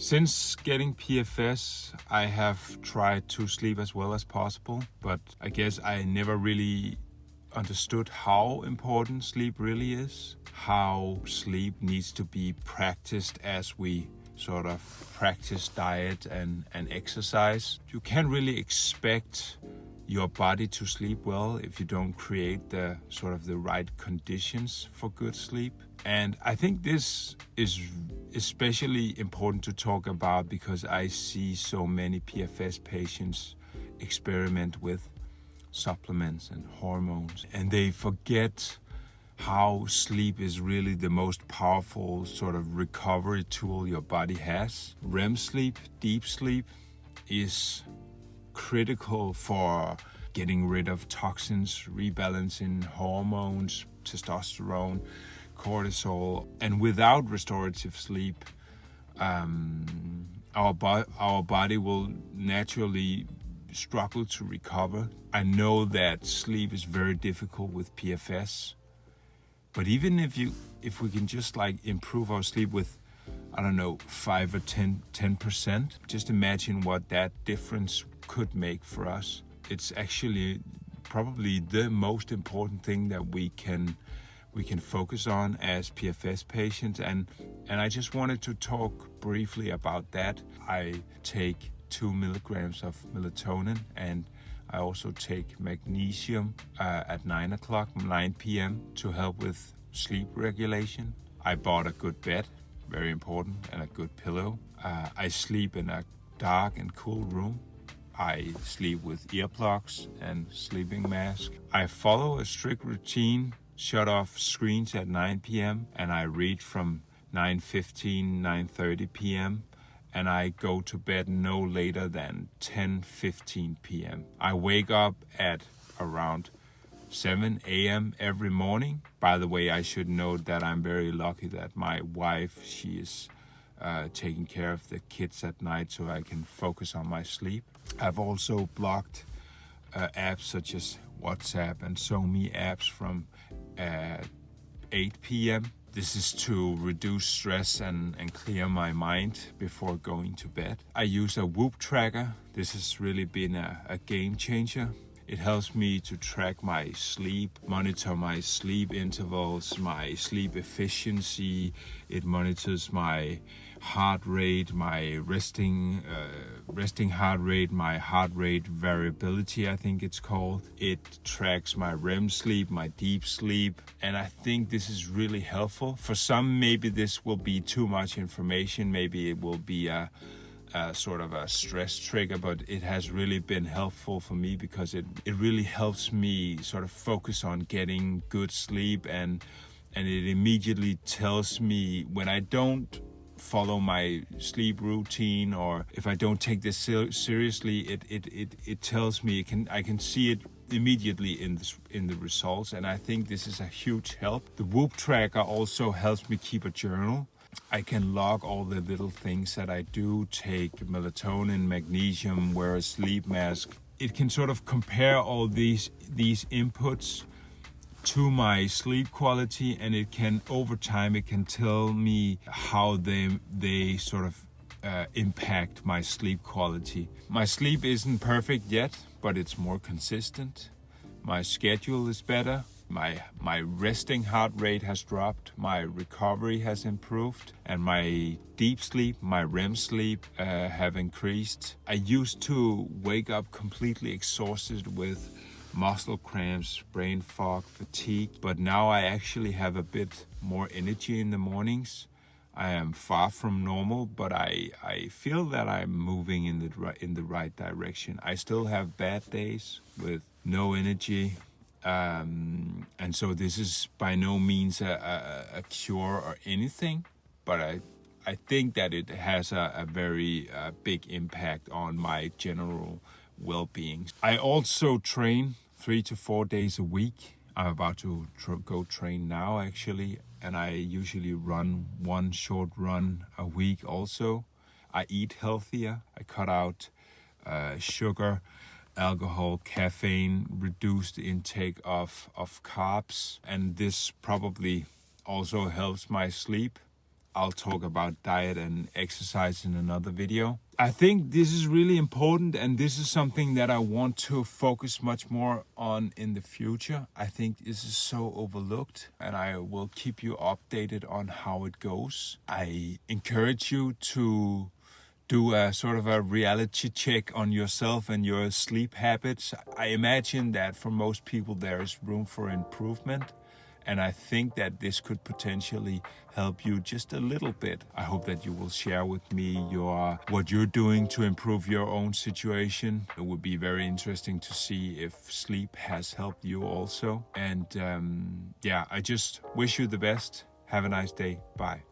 Since getting PFS, I have tried to sleep as well as possible, but I guess I never really understood how important sleep really is, how sleep needs to be practiced as we sort of practice diet and exercise. You can't really expect your body to sleep well if you don't create the right conditions for good sleep. And I think this is especially important to talk about because I see so many PFS patients experiment with supplements and hormones, and they forget how sleep is really the most powerful sort of recovery tool your body has. REM sleep, deep sleep, is critical for getting rid of toxins, rebalancing hormones, testosterone, cortisol. And without restorative sleep, our body will naturally struggle to recover. I know that sleep is very difficult with PFS, but even if we can just improve our sleep with 5 or 10%, just imagine what that difference could make for us. It's actually probably the most important thing that we can focus on as PFS patients, and I just wanted to talk briefly about that. I take 2 milligrams of melatonin, and I also take magnesium at 9 p.m. to help with sleep regulation. I bought a good bed, very important, and a good pillow. I sleep in a dark and cool room. I sleep with earplugs and sleeping mask. I follow a strict routine, shut off screens at 9 p.m. and I read from 9:15, 9:30 p.m. and I go to bed no later than 10:15 p.m. I wake up at around 7 a.m. every morning. By the way, I should note that I'm very lucky that my wife, she is taking care of the kids at night so I can focus on my sleep. I've also blocked apps such as WhatsApp and SoMe apps from 8 p.m. This is to reduce stress and clear my mind before going to bed. I use a Whoop tracker. This has really been a game changer. It helps me to track my sleep, monitor my sleep intervals, my sleep efficiency. It monitors my heart rate, my resting heart rate, my heart rate variability, I think it's called. It tracks my REM sleep, my deep sleep, and I think this is really helpful. For some, maybe this will be too much information. Maybe it will be a sort of a stress trigger, but it has really been helpful for me because it really helps me sort of focus on getting good sleep, and it immediately tells me when I don't follow my sleep routine or if I don't take this seriously. It tells me I can see it immediately in the results, and I think this is a huge help. The Whoop tracker also helps me keep a journal. I can log all the little things that I do, take melatonin, magnesium, wear a sleep mask. It can sort of compare all these inputs to my sleep quality, and it can, over time, it can tell me how they sort of impact my sleep quality. My sleep isn't perfect yet, but it's more consistent. My schedule is better. My resting heart rate has dropped, my recovery has improved, and my deep sleep, my REM sleep have increased. I used to wake up completely exhausted with muscle cramps, brain fog, fatigue, but now I actually have a bit more energy in the mornings. I am far from normal, but I feel that I'm moving in the right direction. I still have bad days with no energy. And so this is by no means a cure or anything, but I think that it has a very big impact on my general well-being. I also train 3 to 4 days a week. I'm about to go train now actually, and I usually run one short run a week also. I eat healthier. I cut out sugar, alcohol, caffeine, reduced intake of carbs, and this probably also helps my sleep. I'll talk about diet and exercise in another video. I think this is really important, and this is something that I want to focus much more on in the future. I think this is so overlooked, and I will keep you updated on how it goes. I encourage you to do a sort of a reality check on yourself and your sleep habits. I imagine that for most people there is room for improvement, and I think that this could potentially help you just a little bit. I hope that you will share with me what you're doing to improve your own situation. It would be very interesting to see if sleep has helped you also. And I just wish you the best. Have a nice day. Bye.